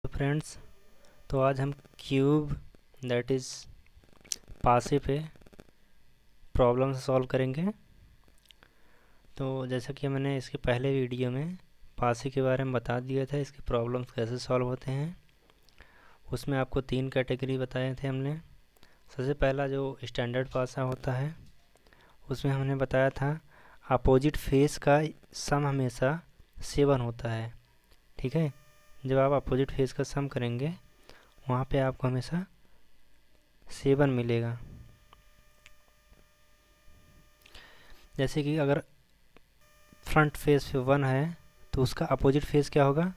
Friends, तो आज हम क्यूब दैट इज़ पासे पे प्रॉब्लम सॉल्व करेंगे। तो जैसा कि मैंने इसके पहले वीडियो में पासे के बारे में बता दिया था, इसके प्रॉब्लम्स कैसे सॉल्व होते हैं। उसमें आपको 3 कैटेगरी बताए थे हमने। सबसे पहला जो स्टैंडर्ड पासा होता है, उसमें हमने बताया था अपोजिट फेस का सम हमेशा 7 होता है। ठीक है, जब आप अपोजिट फेस का सम करेंगे वहाँ पे आपको हमेशा 7 मिलेगा। जैसे कि अगर फ्रंट फेस पे 1 है तो उसका अपोजिट फेस क्या होगा,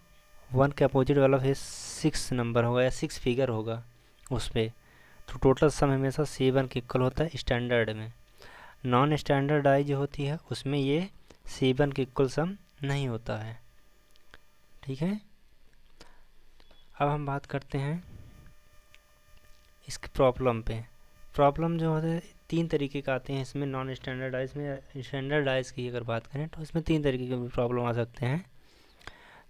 1 के अपोजिट वाला फेस 6 नंबर होगा या 6 फिगर होगा उस पर। तो टोटल सम हमेशा 7 के इक्वल होता है स्टैंडर्ड में। नॉन स्टैंडर्ड आई जो होती है उसमें ये 7 के इक्वल सम नहीं होता है। ठीक है, अब हम बात करते हैं इसके प्रॉब्लम पे। प्रॉब्लम जो होते हैं 3 तरीके का आते हैं इसमें। नॉन स्टैंडर्डाइज में, स्टैंडर्डाइज की अगर बात करें तो इसमें 3 तरीके के प्रॉब्लम आ सकते हैं।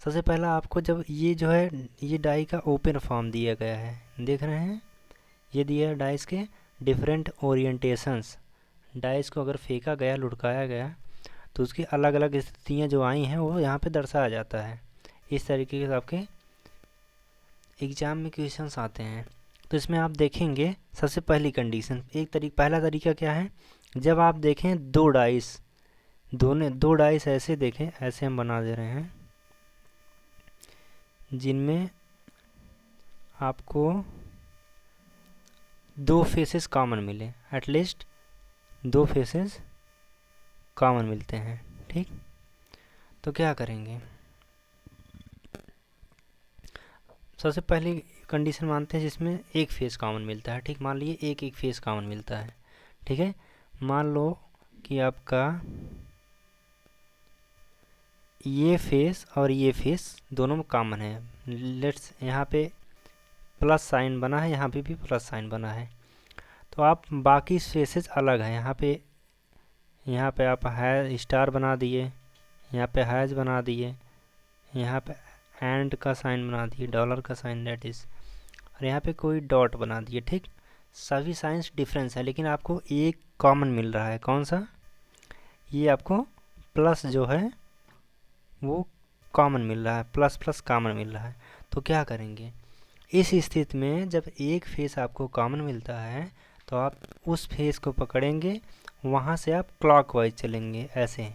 सबसे पहला आपको जब ये जो है ये डाई का ओपन फॉर्म दिया गया है, देख रहे हैं ये दिया है डाइस के डिफरेंट ओरिएंटेशंस। डाइस को अगर फेंका गया, लुढ़काया गया, तो उसकी अलग अलग स्थितियाँ जो आई हैं वो यहाँ पे दर्शाया जाता है। इस तरीके के आपके एग्ज़ाम में क्वेश्चंस आते हैं। तो इसमें आप देखेंगे सबसे पहली कंडीशन, पहला तरीका क्या है, जब आप देखें दो डाइस ऐसे देखें, ऐसे हम बना दे रहे हैं जिनमें आपको 2 फेसेस कॉमन मिले, एटलीस्ट 2 फेसेस कॉमन मिलते हैं। ठीक, तो क्या करेंगे, सबसे पहली कंडीशन मानते हैं जिसमें एक फेस कॉमन मिलता है। ठीक, मान लीजिए एक फेस कॉमन मिलता है। ठीक है, मान लो कि आपका ये फेस और ये फेस दोनों में कॉमन है। लेट्स यहाँ पे प्लस साइन बना है, यहाँ पे भी प्लस साइन बना है। तो आप बाकी फेसेस अलग हैं। यहाँ पे आप है स्टार बना दिए, यहाँ पे हैज बना दिए, यहाँ पे एंड का साइन बना दिए, डॉलर का साइन दैट इज़, और यहाँ पे कोई डॉट बना दिए। ठीक, सभी साइंस डिफरेंस है लेकिन आपको एक कॉमन मिल रहा है। कौन सा, ये आपको प्लस जो है वो कॉमन मिल रहा है, प्लस प्लस कॉमन मिल रहा है। तो क्या करेंगे, इस स्थिति में जब एक फेस आपको कॉमन मिलता है तो आप उस फेस को पकड़ेंगे, वहाँ से आप क्लॉकवाइज चलेंगे। ऐसे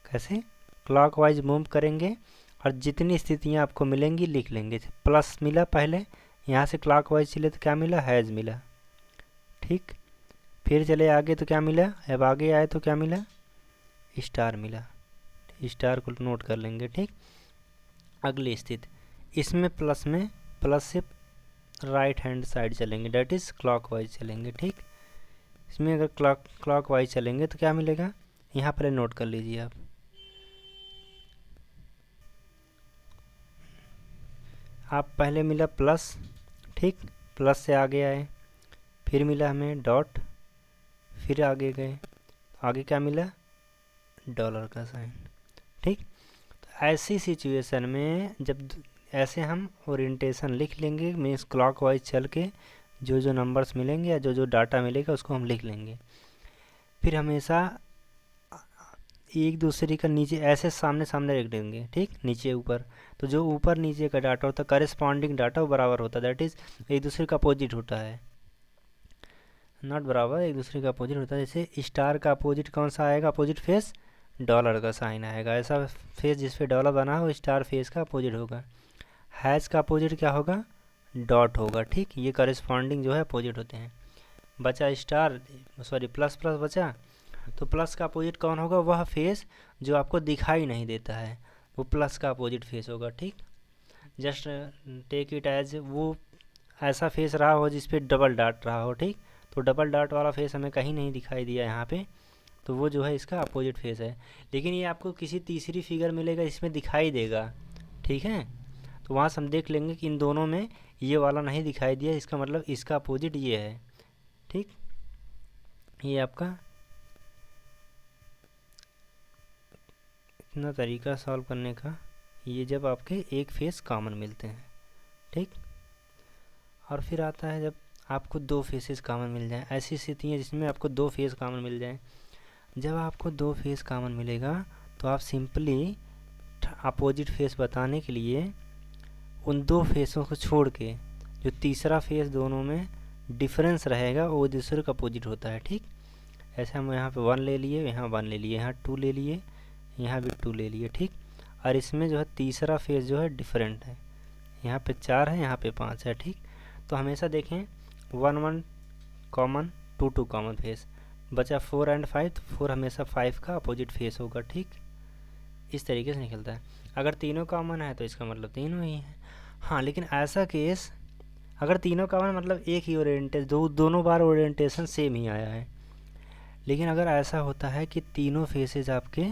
कैसे, क्लॉकवाइज मूव करेंगे और जितनी स्थितियाँ आपको मिलेंगी लिख लेंगे। प्लस मिला पहले, यहाँ से क्लॉकवाइज चले तो क्या मिला, हैज़ मिला। ठीक, फिर चले आगे तो क्या मिला, अब आगे आए तो क्या मिला, स्टार मिला। स्टार को नोट कर लेंगे। ठीक, अगली स्थिति, इसमें प्लस से राइट हैंड साइड चलेंगे, डेट इज़ क्लॉकवाइज चलेंगे। ठीक, इसमें अगर क्लॉकवाइज चलेंगे तो क्या मिलेगा, यहाँ पर नोट कर लीजिए आप पहले मिला प्लस, ठीक, प्लस से आगे आए, फिर मिला हमें डॉट, फिर आगे गए, आगे क्या मिला, डॉलर का साइन। ठीक, तो ऐसी सिचुएशन में जब ऐसे हम ओरिएंटेशन लिख लेंगे, मीन्स क्लॉकवाइज चल के जो जो नंबर्स मिलेंगे या जो जो डाटा मिलेगा उसको हम लिख लेंगे। फिर हमेशा एक दूसरे का नीचे ऐसे सामने सामने रख देंगे। ठीक, नीचे ऊपर, तो जो ऊपर नीचे का डाटा होता है करेस्पॉन्डिंग डाटा वो बराबर होता है, दैट इज़ एक दूसरे का अपोजिट होता है, नॉट बराबर, एक दूसरे का अपोजिट होता है। जैसे स्टार का अपोजिट कौन सा आएगा, अपोजिट फेस डॉलर का साइन आएगा। ऐसा फेस जिस पे डॉलर बना हो स्टार फेस का अपोजिट होगा। हैज़ का अपोजिट क्या होगा, डॉट होगा। ठीक, ये करेस्पॉन्डिंग जो है अपोजिट होते हैं। बचा स्टार, सॉरी प्लस प्लस बचा, तो प्लस का अपोजिट कौन होगा, वह फेस जो आपको दिखाई नहीं देता है वो प्लस का अपोजिट फेस होगा। ठीक, जस्ट टेक इट एज वो ऐसा फेस रहा हो जिस पे डबल डॉट रहा हो। ठीक, तो डबल डॉट वाला फेस हमें कहीं नहीं दिखाई दिया यहाँ पे, तो वो जो है इसका अपोजिट फेस है। लेकिन ये आपको किसी तीसरी फिगर मिलेगा इसमें दिखाई देगा। ठीक है, तो वहाँ से हम देख लेंगे कि इन दोनों में ये वाला नहीं दिखाई दिया, इसका मतलब इसका अपोजिट ये है। ठीक, ये आपका इतना तरीका सॉल्व करने का, ये जब आपके एक फेस कॉमन मिलते हैं। ठीक। और फिर आता है जब आपको दो फेसेस कॉमन मिल जाएं, ऐसी स्थिति है जिसमें आपको दो फेस कॉमन मिल जाएं। जब आपको दो फेस कॉमन मिलेगा तो आप सिंपली अपोजिट फेस बताने के लिए उन दो फेसों को छोड़ के जो तीसरा फेस दोनों में डिफरेंस रहेगा वो दूसरे का अपोजिट होता है। ठीक, ऐसे हम यहाँ पे 1 ले लिए, यहाँ 1 ले लिए, यहाँ 2 ले लिए, यहाँ भी 2 ले लिए। ठीक, और इसमें जो है तीसरा फेस जो है डिफरेंट है, यहाँ पे 4 है, यहाँ पे 5 है। ठीक, तो हमेशा देखें 1 1 कॉमन, 2 2 कॉमन फेस, बचा 4 एंड 5, तो 4 हमेशा 5 का अपोजिट फेस होगा। ठीक, इस तरीके से निकलता है। अगर तीनों कॉमन है तो इसका मतलब तीनों ही है। हाँ, लेकिन ऐसा केस अगर तीनों कॉमन मतलब एक ही ओरिएंटेशन, दोनों बार ओरिएंटेशन सेम ही आया है। लेकिन अगर ऐसा होता है कि तीनों फेसेस आपके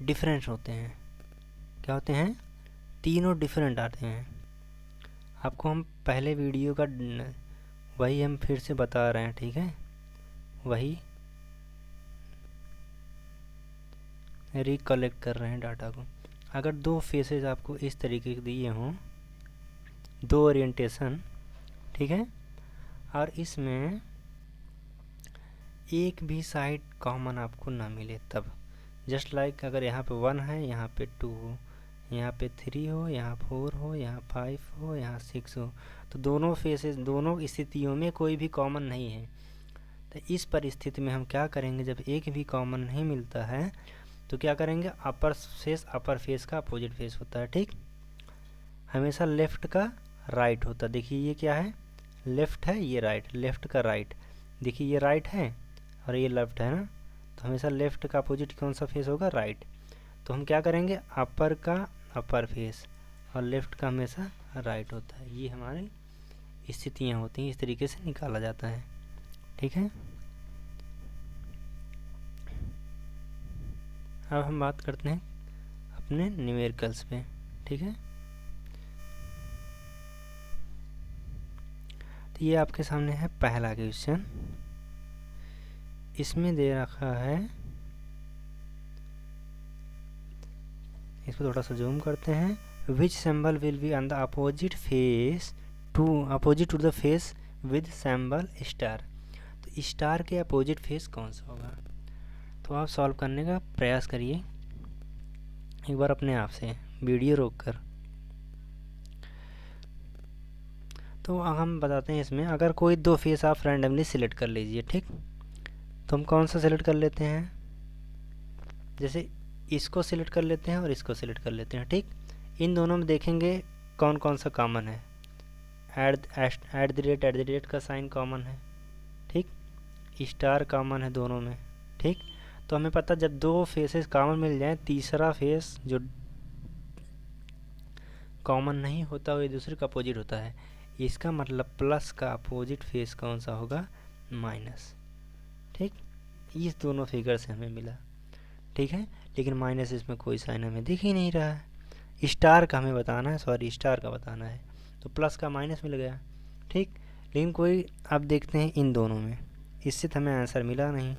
डिफरेंट होते हैं, क्या होते हैं, तीनों डिफरेंट आते हैं। आपको हम पहले वीडियो का वही हम फिर से बता रहे हैं। ठीक है, वही रिकलेक्ट कर रहे हैं डाटा को। अगर दो फेसेस आपको इस तरीके के दिए हों, दो ओरिएंटेशन, ठीक है, और इसमें एक भी साइड कॉमन आपको ना मिले, तब जस्ट लाइक अगर यहाँ पे 1 है, यहाँ पे 2 हो, यहाँ पे 3 हो, यहाँ 4 हो, यहाँ 5 हो, यहाँ 6 हो, तो दोनों फेसेस, दोनों स्थितियों में कोई भी कॉमन नहीं है। तो इस परिस्थिति में हम क्या करेंगे, जब एक भी कॉमन नहीं मिलता है तो क्या करेंगे, अपर फेस का अपोजिट फेस होता है। ठीक, हमेशा लेफ़्ट का राइट होता है। देखिए ये क्या है, लेफ़्ट है, ये राइट, लेफ़्ट का राइट। देखिए ये राइट है और ये लेफ़्ट है ना, तो हमेशा लेफ़्ट का अपोजिट कौन सा फेस होगा, राइट। तो हम क्या करेंगे, अपर का अपर फेस और लेफ़्ट का हमेशा राइट होता है। ये हमारी स्थितियाँ होती हैं, इस तरीके से निकाला जाता है। ठीक है, अब हम बात करते हैं अपने न्यूमेरिकल्स पे। ठीक है, तो ये आपके सामने है पहला क्वेश्चन। इसमें दे रखा है, इसको थोड़ा सा जूम करते हैं, which symbol will be on the opposite to the face with symbol star. तो स्टार के अपोजिट फेस कौन सा होगा, तो आप सॉल्व करने का प्रयास करिए एक बार अपने आप से, वीडियो रोककर। तो हम बताते हैं इसमें, अगर कोई दो फेस आप रैंडमली सिलेक्ट कर लीजिए। ठीक, तो हम कौन सा सिलेक्ट कर लेते हैं, जैसे इसको सिलेक्ट कर लेते हैं और इसको सिलेक्ट कर लेते हैं। ठीक, इन दोनों में देखेंगे कौन कौन सा कॉमन है, एट द रेट का साइन कॉमन है। ठीक, स्टार कॉमन है दोनों में। ठीक, तो हमें पता जब दो फेसेस कॉमन मिल जाएं, तीसरा फेस जो कॉमन नहीं होता वो एक दूसरे का अपोजिट होता है। इसका मतलब प्लस का अपोजिट फेस कौन सा होगा, माइनस। ठीक, इस दोनों फिगर से हमें मिला। ठीक है, लेकिन माइनस इसमें कोई साइन हमें दिख ही नहीं रहा है। स्टार का हमें बताना है, सॉरी स्टार का बताना है, तो प्लस का माइनस मिल गया। ठीक, लेकिन कोई अब देखते हैं इन दोनों में, इससे तो हमें आंसर मिला नहीं।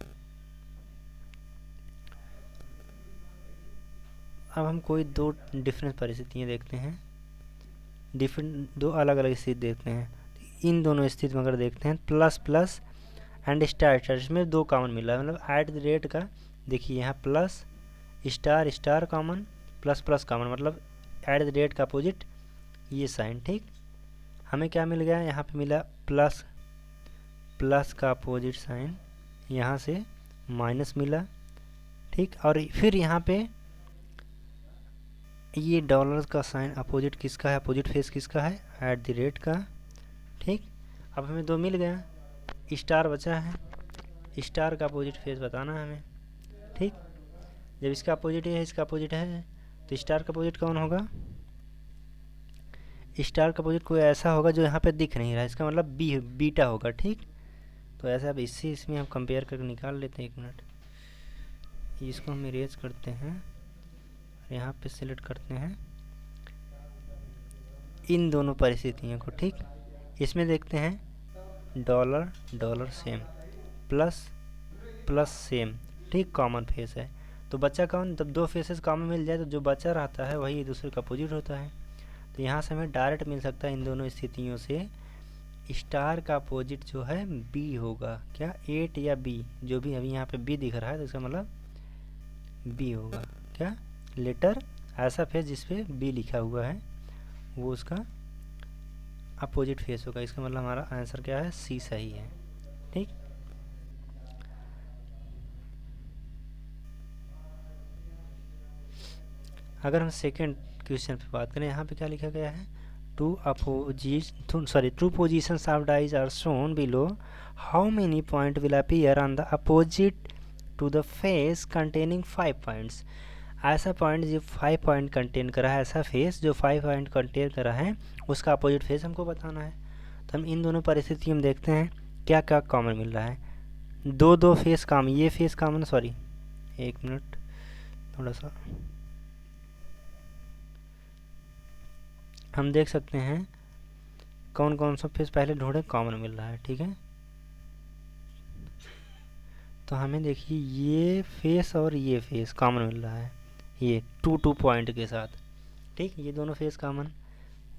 अब हम कोई दो डिफरेंट परिस्थितियाँ देखते हैं, दो अलग अलग स्थिति देखते हैं। इन दोनों स्थिति में अगर देखते हैं, plus plus and star star, इसमें दो कॉमन मिला है, मतलब एट द रेट का, देखिए यहाँ plus star star common, plus plus common, मतलब एट द रेट का अपोजिट ये साइन। ठीक, हमें क्या मिल गया, यहाँ पे मिला प्लस, प्लस का अपोजिट साइन, यहाँ से माइनस मिला। ठीक, और फिर यहाँ पे ये डॉलर का साइन अपोजिट किसका है, अपोजिट फेस किसका है, एट द रेट का। ठीक, अब हमें दो मिल गया, स्टार बचा है, स्टार का अपोजिट फेस बताना है हमें। ठीक, जब इसका अपोजिट है, इसका अपोजिट है, तो स्टार का अपोजिट कौन होगा, स्टार का अपोजिट कोई ऐसा होगा जो यहाँ पे दिख नहीं रहा है, इसका मतलब बीटा होगा। ठीक, तो ऐसा अब इसमें हम कंपेयर करके निकाल लेते हैं। एक मिनट, इसको हम इरेज करते हैं, यहाँ पे सिलेक्ट करते हैं इन दोनों परिस्थितियों को। ठीक, इसमें देखते हैं dollar dollar same, plus plus same. ठीक, कॉमन फेस है, तो बचा कौन, जब दो फेसेस कॉमन मिल जाए तो जो बचा रहता है वही एक दूसरे का अपोजिट होता है। तो यहाँ से हमें डायरेक्ट मिल सकता है इन दोनों स्थितियों से स्टार का अपोजिट जो है बी होगा। क्या 8 या बी, जो भी अभी यहाँ पे बी दिख रहा है तो इसका मतलब बी होगा। क्या लेटर ऐसा फेस जिसपे बी लिखा हुआ है वो उसका अपोजिट फेस होगा। इसका मतलब हमारा आंसर क्या है, सी सही है। ठीक, अगर हम सेकेंड क्वेश्चन पे बात करें, यहाँ पे क्या लिखा गया है, two positions of dice are shown below, how many point will appear on the opposite to the face containing 5 points. ऐसा पॉइंट जो 5 पॉइंट कंटेन करा है, ऐसा फेस जो 5 पॉइंट कंटेन करा है उसका अपोजिट फेस हमको बताना है। तो हम इन दोनों परिस्थिति में देखते हैं क्या क्या कॉमन मिल रहा है। दो फेस कॉमन, ये फेस कॉमन, सॉरी एक मिनट थोड़ा सा हम देख सकते हैं कौन कौन सा फेस पहले ढूंढे कॉमन मिल रहा है। ठीक है, तो हमें देखिए ये फेस और ये फेस कॉमन मिल रहा है, ये 2 पॉइंट के साथ। ठीक, ये दोनों फेस कॉमन,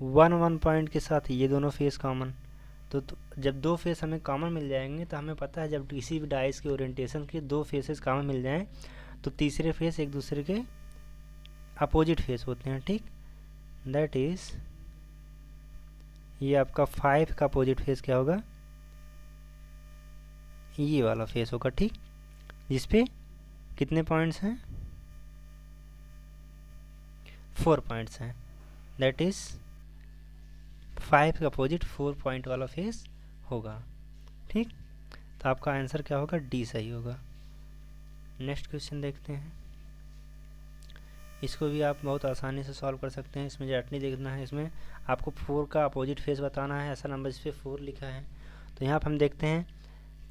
1 पॉइंट के साथ ये दोनों फेस कॉमन। तो जब दो फेस हमें कॉमन मिल जाएंगे तो हमें पता है जब किसी भी डाइस के ओरिएंटेशन के दो फेसेस कॉमन मिल जाएं तो तीसरे फेस एक दूसरे के अपोजिट फेस होते हैं। ठीक, दैट इज ये आपका 5 का अपोजिट फेस क्या होगा, ये वाला फेस होगा। ठीक, जिसपे कितने पॉइंट्स हैं, 4 पॉइंट्स हैं। दैट इज 5 का अपोजिट 4 पॉइंट वाला फेस होगा। ठीक, तो आपका आंसर क्या होगा, डी सही होगा। नेक्स्ट क्वेश्चन देखते हैं, इसको भी आप बहुत आसानी से सॉल्व कर सकते हैं। इसमें जट नहीं देखना है, इसमें आपको 4 का अपोजिट फेस बताना है, ऐसा नंबर जिस पे 4 लिखा है। तो यहाँ पर हम देखते हैं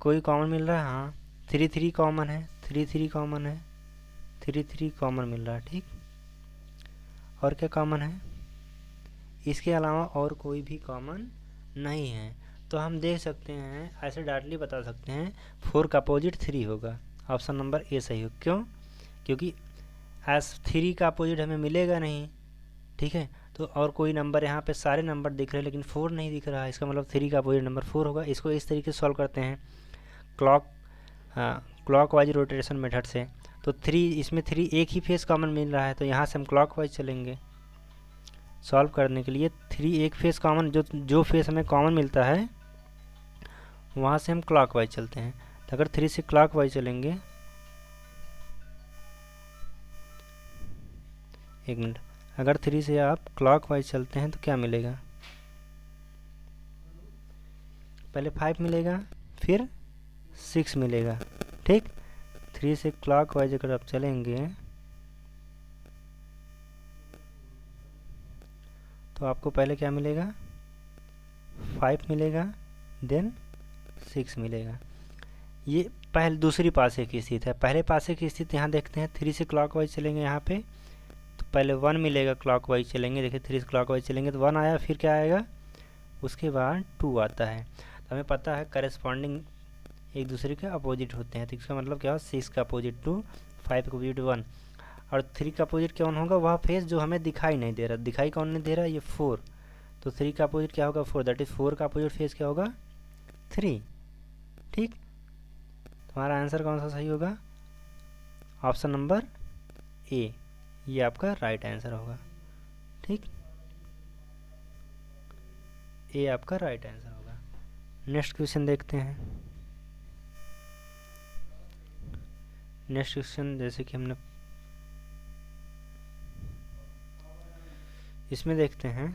कोई कॉमन मिल रहा है, हाँ 3 कॉमन है, 3 कॉमन है, 3 कॉमन मिल रहा है। ठीक, और क्या कॉमन है, इसके अलावा और कोई भी कॉमन नहीं है। तो हम देख सकते हैं, ऐसे डायरेक्टली बता सकते हैं 4 का अपोजिट 3 होगा। ऑप्शन नंबर ए सही हो। क्यों, क्योंकि एस 3 का अपोजिट हमें मिलेगा नहीं। ठीक है, तो और कोई नंबर यहाँ पे सारे नंबर दिख रहे हैं लेकिन 4 नहीं दिख रहा है, इसका मतलब 3 का अपोजिट नंबर 4 होगा। इसको इस तरीके से सॉल्व करते हैं क्लॉक वाइज रोटेशन मेथड से। तो 3, इसमें 3 एक ही फेस कॉमन मिल रहा है तो यहाँ से हम क्लॉक वाइज चलेंगे सॉल्व करने के लिए। 3 एक फेस कॉमन, जो फेस हमें कॉमन मिलता है वहाँ से हम क्लॉक वाइज चलते हैं। तो अगर 3 से क्लॉक वाइज चलेंगे, एक मिनट, अगर 3 से आप क्लॉक वाइज चलते हैं तो क्या मिलेगा, पहले 5 मिलेगा फिर 6 मिलेगा। ठीक, 3 से क्लॉक वाइज अगर आप चलेंगे तो आपको पहले क्या मिलेगा, 5 मिलेगा देन 6 मिलेगा। ये पहले दूसरी पासे की स्थिति है। पहले पासे की स्थिति यहाँ देखते हैं, 3 से क्लॉक वाइज चलेंगे यहाँ पे तो पहले 1 मिलेगा, क्लॉक वाइज चलेंगे, देखिए 3 से क्लॉक वाइज चलेंगे तो 1 आया, फिर क्या आएगा, उसके बाद 2 आता है। तो हमें पता है करेस्पॉन्डिंग एक दूसरे के अपोजिट होते हैं। तो इसका मतलब क्या हो, 6 का अपोजिट 2, 5 का अपोजिट 1 और 3 का अपोजिट कौन होगा, वह फेस जो हमें दिखाई नहीं दे रहा। दिखाई कौन नहीं दे रहा, ये 4। तो 3 का अपोजिट क्या होगा, 4, दैट इज 4 का अपोजिट फेस क्या होगा, 3। ठीक, हमारा आंसर कौन सा सही होगा, ऑप्शन नंबर ए, ये आपका राइट आंसर होगा। ठीक, ए आपका राइट आंसर होगा। नेक्स्ट क्वेश्चन देखते हैं। नेक्स्ट क्वेश्चन जैसे कि हमने इसमें देखते हैं,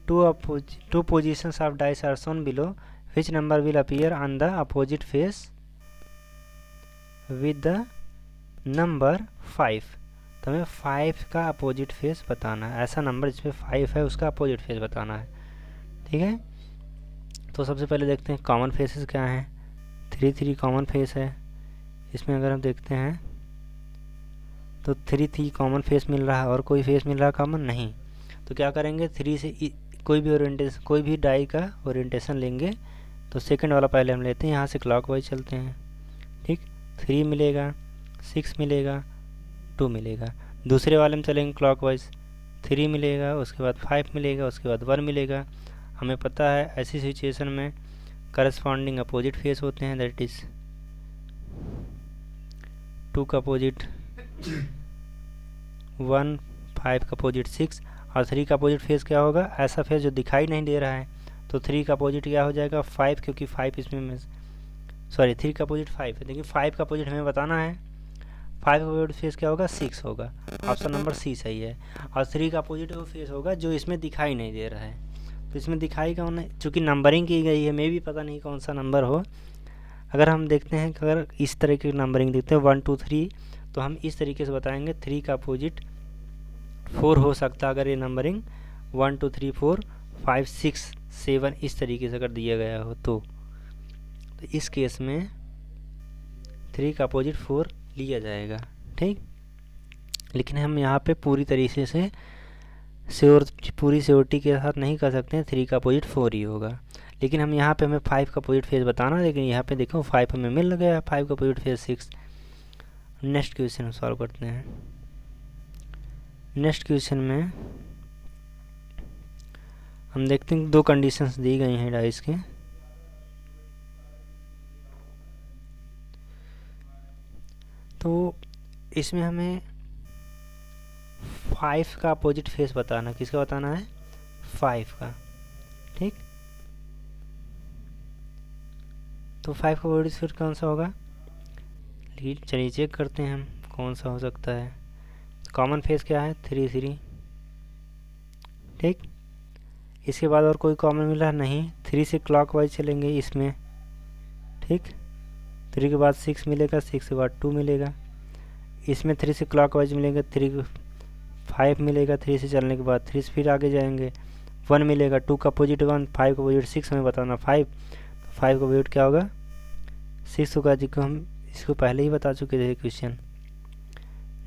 two positions of dice are shown below, which number will appear on the opposite face with the number 5। तो हमें 5 का अपोजिट फेस बताना है, ऐसा नंबर जिसमें 5 है उसका अपोजिट फेस बताना है। ठीक है, तो सबसे पहले देखते हैं कॉमन फेसेस क्या हैं। 3 कॉमन फेस है, इसमें अगर हम देखते हैं तो 3 कॉमन फेस मिल रहा है और कोई फेस मिल रहा है कॉमन नहीं। तो क्या करेंगे, 3 से कोई भी ओरिएंटेशन, कोई भी डाई का ओरिएंटेशन लेंगे। तो सेकंड वाला पहले हम लेते हैं, यहाँ से क्लॉकवाइज चलते हैं। ठीक, 3 मिलेगा, 6 मिलेगा, 2 मिलेगा। दूसरे वाले में चलेंगे क्लॉकवाइज, 3 मिलेगा, उसके बाद 5 मिलेगा, उसके बाद 1 मिलेगा। हमें पता है ऐसी सिचुएशन में करस्पॉन्डिंग अपोजिट फेस होते हैं, दैट इज़ 2 का अपोजिट 1, 5 का अपोजिट 6 और 3 का अपोजिट फेस क्या होगा, ऐसा फेस जो दिखाई नहीं दे रहा है। तो 3 का अपोजिट क्या हो जाएगा 5, क्योंकि 5 इसमें सॉरी 3 का अपोजिट 5 है। देखिए 5 का अपोजिट हमें बताना है, 5 का अपोजिट फेस क्या होगा 6 होगा। ऑप्शन नंबर सी सही है। और 3 का अपोजिट वो फेस होगा जो इसमें दिखाई नहीं दे रहा है। तो इसमें दिखाई कौन है, चूँकि नंबरिंग की गई है, मे भी पता नहीं कौन सा नंबर हो। अगर हम देखते हैं कि अगर इस तरह की नंबरिंग देखते हैं 1 2 3, तो हम इस तरीके से बताएंगे 3 का अपोजिट 4 हो सकता है। अगर ये नंबरिंग 1 2 3 4 5 6 7 इस तरीके से अगर दिया गया हो तो इस केस में 3 का अपोजिट 4 लिया जाएगा, ठीक। लेकिन हम यहाँ पे पूरी तरीके से पूरी श्योरिटी के साथ नहीं कर सकते हैं 3 का अपोजिट 4 ही होगा। लेकिन हम यहाँ पे हमें 5 का अपोजिट फेस बताना, लेकिन यहाँ पे देखो 5 हमें मिल गया, 5 का opposite face 6। Next question solve करते हैं। नेक्स्ट क्वेश्चन में हम देखते हैं 2 कंडीशंस दी गई हैं डाइस के। तो इसमें हमें 5 का अपोजिट फेस बताना, किसका बताना है 5 का, ठीक। तो 5 का अपोजिट फेस कौन सा होगा, चलिए चेक करते हैं हम कौन सा हो सकता है। कॉमन फेस क्या है 3 3, ठीक। इसके बाद और कोई कॉमन मिला नहीं, 3 से क्लॉकवाइज चलेंगे इसमें, ठीक। 3 के बाद 6 मिलेगा, 6 के बाद 2 मिलेगा। इसमें 3 से क्लॉकवाइज मिलेगा, 5 मिलेगा, 3 से चलने के बाद 3 से फिर आगे जाएंगे 1 मिलेगा, 2 का अपोजिट 1, 5 का अपोजिट 6 हमें बताना 5, तो 5 का अपोजिट क्या होगा 6 होगा, जिसको हम इसको पहले ही बता चुके थे क्वेश्चन।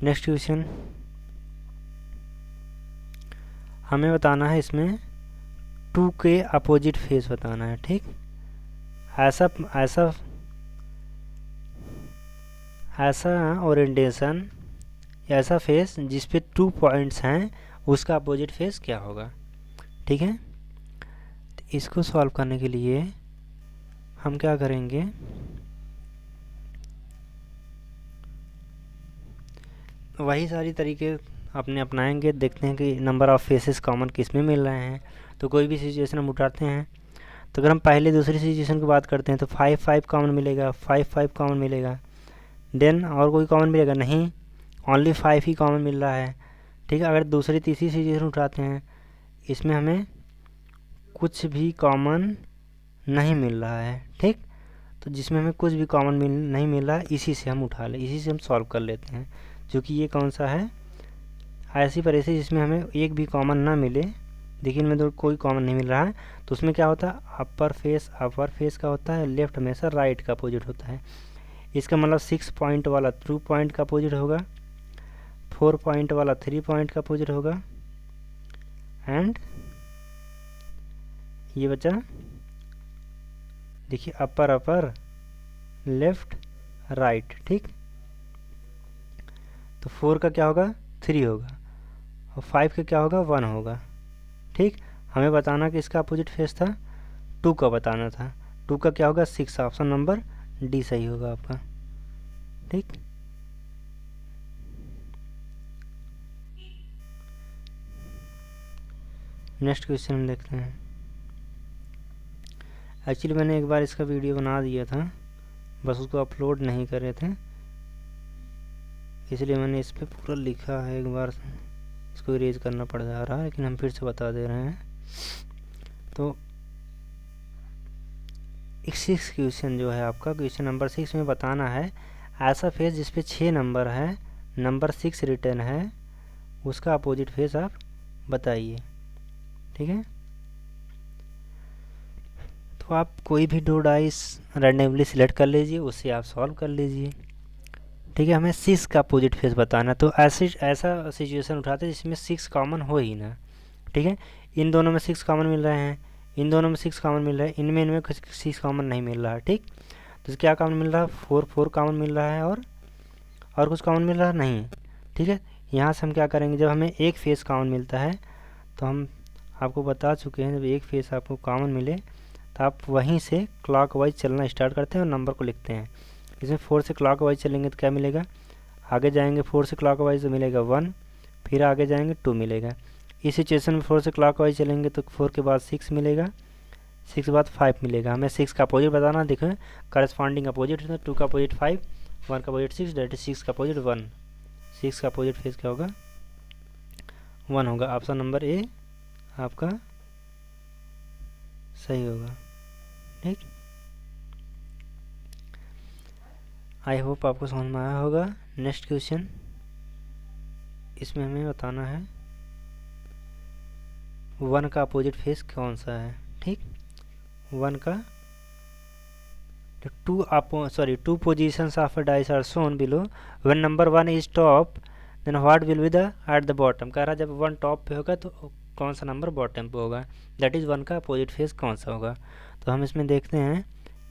नेक्स्ट क्वेश्चन हमें बताना है, इसमें 2 के अपोजिट फेस बताना है, ठीक। ऐसा ओरिएंटेशन, ऐसा फेस जिस पे 2 पॉइंट्स हैं, उसका अपोजिट फेस क्या होगा, ठीक है। तो इसको सॉल्व करने के लिए हम क्या करेंगे, वही सारी तरीके अपने अपनाएंगे। देखते हैं कि नंबर ऑफ़ फेसेस कॉमन किस में मिल रहे हैं। तो कोई भी सिचुएशन हम उठाते हैं, तो अगर हम पहले दूसरी सिचुएशन की बात करते हैं तो 5 5 कॉमन मिलेगा, 5 5 कॉमन मिलेगा। देन और कोई कॉमन मिलेगा नहीं, ओनली 5 ही कॉमन मिल रहा है, ठीक है। अगर दूसरी तीसरी सिचुएशन उठाते हैं, इसमें हमें कुछ भी कॉमन नहीं मिल रहा है, ठीक। तो जिसमें हमें कुछ भी कॉमन नहीं मिल रहा है, इसी से हम उठा लें, इसी से हम सॉल्व कर लेते हैं। जो कि ये कौन सा है, ऐसी परिस्थिति जिसमें हमें एक भी कॉमन ना मिले, देखिए इनमें तो कोई कॉमन नहीं मिल रहा है, तो उसमें क्या होता है अपर फेस का होता है, लेफ्ट हमेशा राइट का अपोजिट होता है। इसका मतलब 6 पॉइंट वाला 2 पॉइंट का अपोजिट होगा, 4 पॉइंट वाला 3 पॉइंट का अपोजिट होगा, एंड ये बचा देखिए अपर लेफ्ट राइट, ठीक। तो 4 का क्या होगा 3 होगा, और 5 का क्या होगा 1 होगा, ठीक। हमें बताना कि इसका अपोजिट फेस था 2 का बताना था, 2 का क्या होगा 6, ऑप्शन नंबर डी सही होगा आपका, ठीक। नेक्स्ट क्वेश्चन हम देखते हैं। एक्चुअली मैंने एक बार इसका वीडियो बना दिया था, बस उसको अपलोड नहीं कर रहे थे, इसलिए मैंने इस पर पूरा लिखा है। एक बार इसको इरेज करना पड़ जा रहा है, लेकिन हम फिर से बता दे रहे हैं। तो 6 क्वेश्चन जो है आपका, क्वेश्चन नंबर 6 में बताना है ऐसा फेस जिस पे 6 नंबर है, नंबर 6 रिटर्न है, उसका अपोजिट फेस आप बताइए, ठीक है। तो आप कोई भी 2 डाइस रैंडमली सिलेक्ट कर लीजिए, उससे आप सॉल्व कर लीजिए, ठीक है। हमें 6 का अपोजिट फेस बताना, तो ऐसा सिचुएशन उठाते हैं जिसमें 6 कॉमन हो ही ना, ठीक है। इन दोनों में 6 कॉमन मिल रहे हैं, इन दोनों में 6 कॉमन मिल रहा है, इनमें कुछ 6 कॉमन नहीं मिल रहा है, ठीक। तो क्या कॉमन मिल रहा है 4 कॉमन मिल रहा है, और कुछ कॉमन मिल रहा है नहीं, ठीक है। यहाँ से हम क्या करेंगे, जब हमें एक फेस कॉमन मिलता है तो हम आपको बता चुके हैं, जब एक फेस आपको कॉमन मिले तो आप वहीं से क्लॉकवाइज चलना स्टार्ट करते हैं और नंबर को लिखते हैं। इसमें 4 से क्लॉकवाइज चलेंगे तो क्या मिलेगा, आगे जाएंगे 4 से क्लॉकवाइज तो मिलेगा 1, फिर आगे जाएंगे 2 मिलेगा। इस सिचुएशन में 4 से क्लॉकवाइज चलेंगे तो 4 के बाद 6 मिलेगा, 6 के बाद 5 मिलेगा। हमें 6 का अपोजिट बताना, देखो करस्पॉन्डिंग अपोजिट है, 2 का अपोजिट 5, 1 का अपोजिट 6, डेट इज 6 का अपोजिट 1। 6 का अपोजिट फेस क्या होगा, 1 होगा। ऑप्शन नंबर ए आपका सही होगा। ठीक, आई होप आपको समझ में आया होगा। नेक्स्ट क्वेश्चन, इसमें हमें बताना है 1 का अपोजिट फेस कौन सा है। ठीक, 1 का two positions of a dice are shown below. When number 1 is top, then what will be the at the bottom। कह रहा जब 1 टॉप पे होगा तो कौन सा नंबर बॉटम पे होगा, दैट इज़ 1 का अपोजिट फेस कौन सा होगा। तो हम इसमें देखते हैं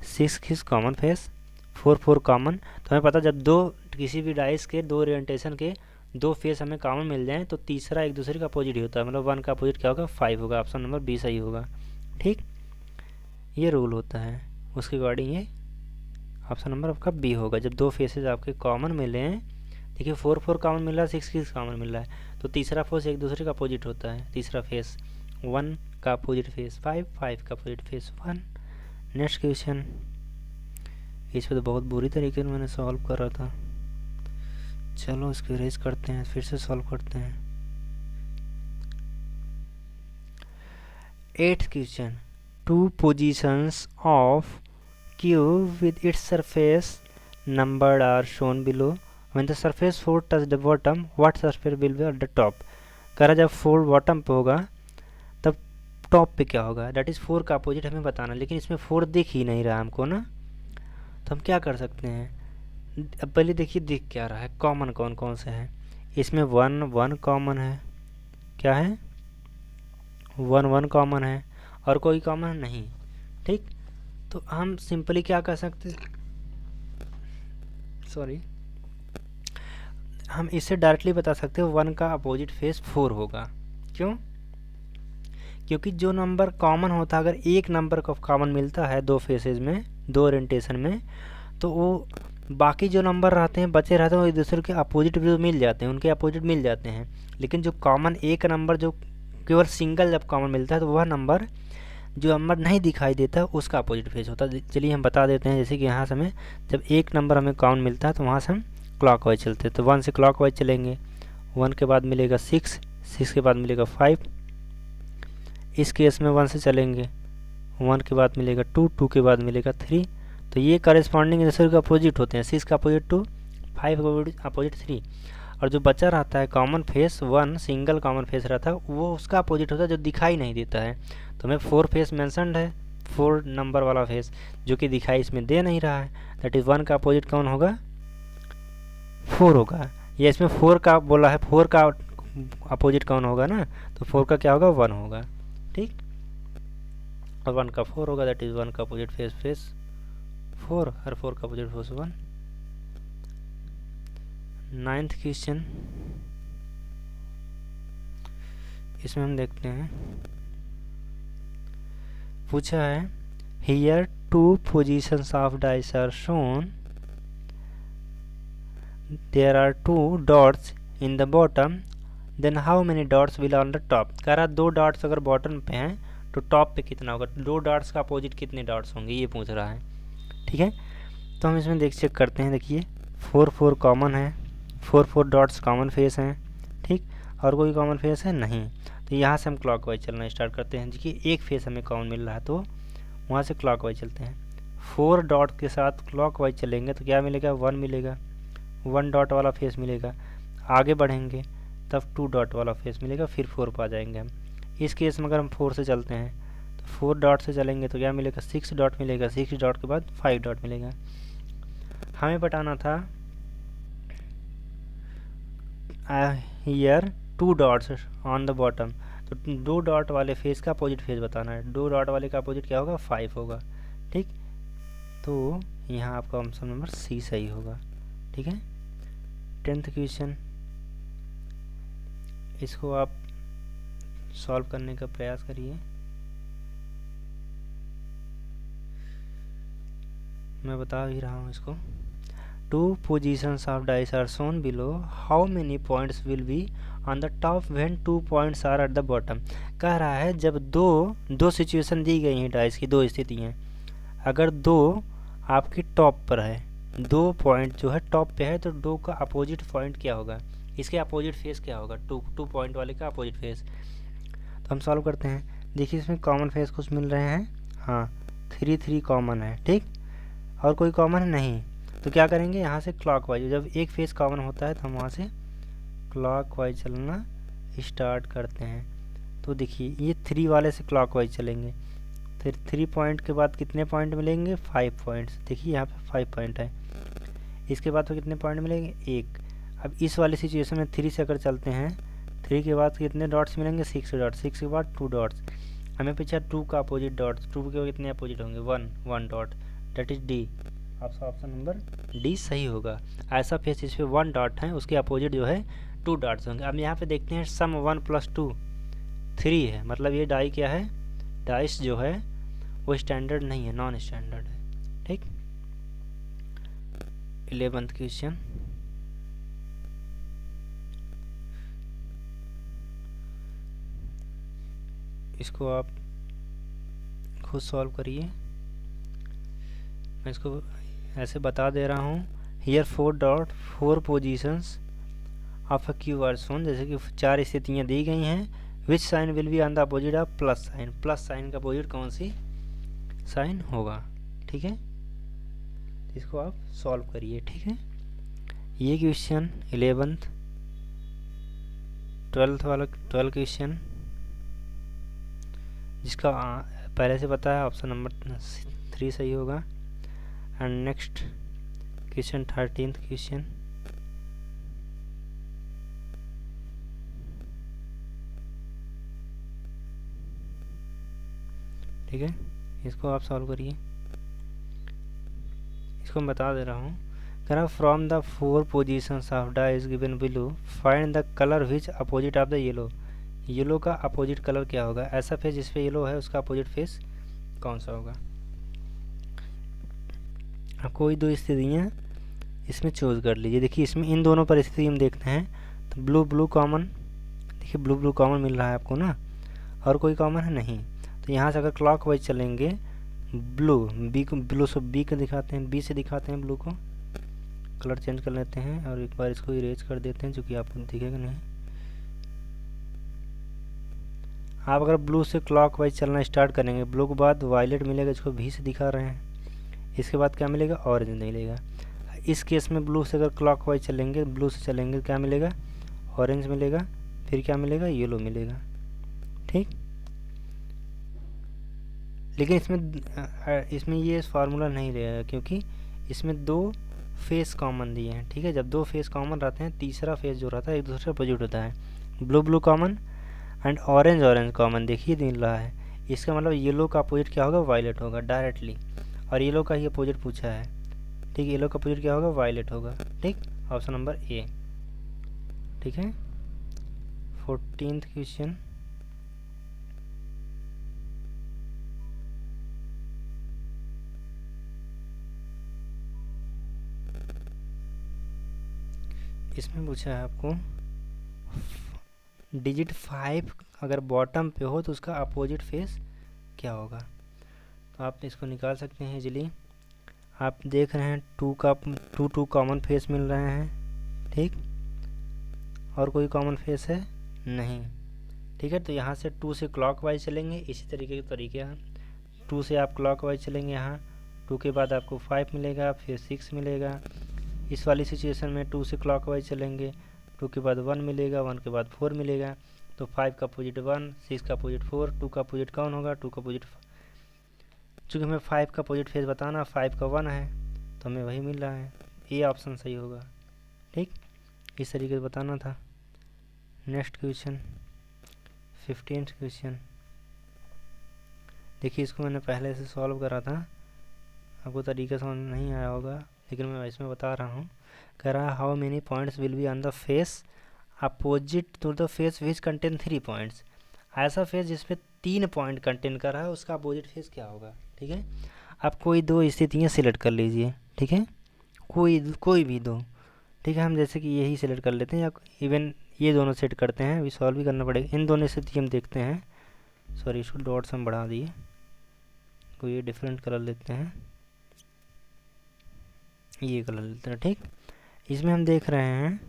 6 किस कॉमन फेस, 4 कॉमन। तो हमें पता जब दो किसी भी डाइस के दो ओरिएंटेशन के दो फेस हमें कॉमन मिल जाएँ तो तीसरा एक दूसरे का अपोजिट ही होता है, मतलब 1 का अपोजिट क्या होगा, 5 होगा। ऑप्शन नंबर बी सही होगा। ठीक, ये रूल होता है, उसके अकॉर्डिंग ये ऑप्शन नंबर आपका बी होगा। जब दो फेसेस आपके कॉमन मिले हैं, देखिए 4 कॉमन मिल रहा है, 6 कॉमन मिल रहा है, तो तीसरा फेस एक दूसरे का अपोजिट होता है। तीसरा फेस 1 का अपोजिट फेस 5 का अपोजिट फेस 1। नेक्स्ट क्वेश्चन, इस पर तो बहुत बुरी तरीके से मैंने सॉल्व कर रहा था, चलो इसको इरेज करते हैं, फिर से सॉल्व करते हैं। 8th question, 2 positions of cube with its surface numbered are shown below. When the surface 4 touch the bottom, what surface will be at the top। कह रहा जब 4 बॉटम पे होगा तब टॉप पे क्या होगा, डेट इज़ 4 का अपोजिट हमें बताना, लेकिन इसमें 4 दिख ही नहीं रहा हमको ना। तो हम क्या कर सकते हैं, अब पहले देखिए दिख क्या रहा है, कॉमन कौन कौन से हैं। इसमें 1 कॉमन है, क्या है 1 कॉमन है, और कोई कॉमन नहीं। ठीक, तो हम सिंपली क्या कर सकते, सॉरी, हम इससे डायरेक्टली बता सकते हैं 1 का अपोजिट फेस 4 होगा। क्यों, क्योंकि जो नंबर कॉमन होता है, अगर एक नंबर का कॉमन मिलता है दो फेसेस में, दो ओरिएंटेशन में, तो वो बाकी जो नंबर रहते हैं बचे रहते हैं वो एक दूसरे के अपोजिट भी मिल जाते हैं, उनके अपोजिट मिल जाते हैं। लेकिन जो कॉमन एक नंबर जो केवल सिंगल जब कॉमन मिलता है तो वह नंबर जो नंबर नहीं दिखाई देता उसका अपोजिट फेस होता है। चलिए हम बता देते हैं, जैसे कि यहाँ से हमें जब एक नंबर हमें कॉमन मिलता है तो वहाँ से हम क्लॉकवाइज चलते हैं, तो 1 से क्लॉकवाइज चलेंगे, 1 के बाद मिलेगा 6 के बाद मिलेगा 5। इस केस में 1 से चलेंगे, 1 के बाद मिलेगा 2 के बाद मिलेगा 3। तो ये करस्पॉन्डिंग दूसरे का अपोजिट होते हैं, 6 का अपोजिट 2, 5 का अपोजिट 3, और जो बचा रहता है common face 1 single common face रहता है वो उसका अपोजिट होता है जो दिखाई नहीं देता है। तो हमें 4 फेस मैंशनड है, 4 नंबर वाला फेस जो कि दिखाई इसमें दे नहीं रहा है, दैट इज़ 1 का अपोजिट कौन होगा, 4 होगा। ये इसमें 4 का बोला है, 4 का अपोजिट कौन होगा ना, तो 4 का क्या होगा, 1 होगा। ठीक, और 1 का 4 होगा, दैट इज़ 1 का अपोजिट फेस 4, हर 4 का अपोजिट फेस 1। 9th क्वेश्चन, इसमें हम देखते हैं, पूछा है here 2 positions of dice are shown, there are 2 dots in the bottom, then how many dots will on the top। कह रहा 2 डॉट्स अगर बॉटम पे हैं तो टॉप पे कितना होगा, 2 डॉट्स का अपोजिट कितने डॉट्स होंगे ये पूछ रहा है। ठीक है, तो हम इसमें चेक करते हैं। देखिए 4 कॉमन है, 4 डॉट्स कॉमन फेस हैं। ठीक, और कोई कॉमन फेस है नहीं, तो यहाँ से हम क्लॉकवाइज चलना स्टार्ट करते हैं। देखिए एक फेस हमें कॉमन मिल रहा है तो वहाँ से क्लॉकवाइज चलते हैं। 4 डॉट के साथ क्लॉकवाइज चलेंगे तो क्या मिलेगा, 1 मिलेगा, 1 डॉट वाला फेस मिलेगा। आगे बढ़ेंगे तब 2 डॉट वाला फेस मिलेगा, फिर 4 पर आ जाएंगे हम। इस केस में अगर हम 4 से चलते हैं तो 4 डॉट से चलेंगे तो क्या मिलेगा, 6 डॉट मिलेगा, 6 डॉट के बाद 5 डॉट मिलेगा। हमें बताना था here 2 dots on the bottom, तो 2 डॉट वाले फेस का अपोजिट फेस बताना है। 2 डॉट वाले का अपोजिट क्या होगा, 5 होगा। ठीक, तो यहाँ आपका ऑप्शन नंबर सी सही होगा। ठीक है, 10th क्वेश्चन, इसको आप सॉल्व करने का प्रयास करिए। मैं बता ही रहा हूँ इसको। 2 positions of dice are shown below. How many points will be on the top when 2 points are at the bottom? कह रहा है जब दो सिचुएशन दी गई हैं डाइस की, दो स्थितियाँ, अगर दो आपकी टॉप पर है, 2 पॉइंट जो है टॉप पे है, तो 2 का अपोजिट पॉइंट क्या होगा, इसके अपोजिट फेस क्या होगा, 2 पॉइंट वाले का अपोजिट फेस। तो हम सॉल्व करते हैं। देखिए इसमें कॉमन फेस कुछ मिल रहे हैं, हाँ 3 कॉमन है, ठीक, और कोई कॉमन है नहीं। तो क्या करेंगे, यहाँ से क्लॉकवाइज, जब एक फेस कॉमन होता है तो हम वहाँ से क्लॉकवाइज चलना स्टार्ट करते हैं। तो देखिए ये 3 वाले से क्लॉकवाइज चलेंगे, फिर 3 पॉइंट के बाद कितने पॉइंट मिलेंगे, 5 पॉइंट्स। देखिए यहाँ पे 5 पॉइंट है। इसके बाद तो कितने पॉइंट मिलेंगे, 1। अब इस वाले सिचुएशन में 3 से अगर चलते हैं, 3 के बाद कितने डॉट्स मिलेंगे, 6 डॉट्स, 6 के बाद 2 डॉट्स। हमें पूछा 2 का अपोजिट डॉट्स, 2 के कितने अपोजिट होंगे, 1 डॉट, डेट इज डी। आपका ऑप्शन नंबर डी सही होगा। ऐसा फेस इस पर 1 डॉट है, उसके अपोजिट जो है 2 डॉट्स होंगे। अब यहाँ पे देखते हैं सम 1 + 2 3 है, मतलब ये डाई क्या है, डाइस जो है वो स्टैंडर्ड नहीं है, नॉन स्टैंडर्ड है, ठीक। 11th क्वेश्चन, इसको आप खुद सॉल्व करिए, मैं इसको ऐसे बता दे रहा हूँ। Here 4 positions of a cube are shown, जैसे कि 4 स्थितियाँ दी गई हैं। Which sign will be on the opposite of plus sign, plus sign का अपोजिट कौन सी साइन होगा, ठीक है। इसको आप सॉल्व करिए, ठीक है। ये क्वेश्चन 11th 12 क्वेश्चन, जिसका पहले से पता है, ऑप्शन नंबर 3 सही होगा। And next question 13th question, ठीक है। इसको आप सॉल्व करिए, इसको मैं बता दे रहा हूँ। कह रहा from the 4 positions of dice given below find the colour which opposite of the yellow. Yellow का अपोजिट कलर क्या होगा, ऐसा फेस जिस पे येलो है उसका अपोजिट फेस कौन सा होगा। अब कोई 2 स्थितियाँ इसमें चूज कर लीजिए। देखिए इसमें इन दोनों पर स्थिति हम देखते हैं तो ब्लू कॉमन, देखिए ब्लू कॉमन मिल रहा है आपको ना, और कोई कॉमन है नहीं। तो यहाँ से अगर क्लॉकवाइज चलेंगे, ब्लू से बी को दिखाते हैं, बी से दिखाते हैं ब्लू को, कलर चेंज कर लेते हैं और एक बार इसको इरेज कर देते हैं, जो कि आपको दिखेगा नहीं। आप अगर ब्लू से क्लॉकवाइज चलना स्टार्ट करेंगे, ब्लू के बाद वायलेट मिलेगा, इसको भी से दिखा रहे हैं, इसके बाद क्या मिलेगा, ऑरेंज मिलेगा। इस केस में ब्लू से अगर क्लॉकवाइज चलेंगे, ब्लू से चलेंगे, क्या मिलेगा, ऑरेंज मिलेगा, फिर क्या मिलेगा, येलो मिलेगा, ठीक। लेकिन इसमें ये फार्मूला नहीं रहेगा, क्योंकि इसमें 2 फेस कॉमन दिए हैं, ठीक है। जब 2 फेस कॉमन रहते हैं, तीसरा फेस जो रहता है एक दूसरे अपोजिट होता है। Blue common and orange common, देखिए मिल रहा है। इसका मतलब येलो का अपोजिट क्या होगा, वायलेट होगा डायरेक्टली, और येलो का ही अपोजिट पूछा है, ठीक। येलो का अपोजिट क्या होगा, वायलेट होगा, ठीक। ऑप्शन नंबर ए, ठीक है। 14th क्वेश्चन, इसमें पूछा है आपको डिजिट 5 अगर बॉटम पे हो तो उसका अपोजिट फेस क्या होगा। तो आप इसको निकाल सकते हैं इजीली। आप देख रहे हैं 2 कॉमन फेस मिल रहे हैं, ठीक, और कोई कॉमन फेस है नहीं, ठीक है। तो यहाँ से 2 से क्लॉकवाइज चलेंगे, इसी तरीके के तरीके हैं। 2 से आप क्लॉकवाइज चलेंगे, यहाँ 2 के बाद आपको 5 मिलेगा, फिर 6 मिलेगा। इस वाली सिचुएशन में 2 से क्लॉकवाइज चलेंगे, 2 के बाद 1 मिलेगा, 1 के बाद 4 मिलेगा। तो 5 का अपोजिट 1, 6 का अपोजिट 4, 2 का अपोजिट कौन होगा, 2 का अपोजिट, चूँकि हमें 5 का अपोजिट फेस बताना, 5 का 1 है तो हमें वही मिल रहा है, ये ऑप्शन सही होगा, ठीक। इस तरीके से बताना था। नेक्स्ट क्वेश्चन 15th क्वेश्चन, देखिए इसको मैंने पहले से सॉल्व करा था, आपको तरीका समझ नहीं आया होगा, लेकिन मैं इसमें बता रहा हूँ। कह रहा how many points will be on the face opposite to the face which contain 3 points, ऐसा फेस जिसमें 3 पॉइंट कंटेन कर रहा है उसका अपोजिट फेस क्या होगा। ठीक है, आप कोई दो स्थितियाँ सिलेक्ट कर लीजिए। ठीक है, कोई भी दो। ठीक है, हम जैसे कि यही सिलेक्ट कर लेते हैं, या इवन ये दोनों सेट करते हैं, अभी सॉल्व भी करना पड़ेगा। इन दोनों स्थिति हम देखते हैं, सॉरी इसको डॉट्स हम बढ़ा दिए, कोई ये डिफरेंट कलर लेते हैं, ये कलर लेते हैं। ठीक, इसमें हम देख रहे हैं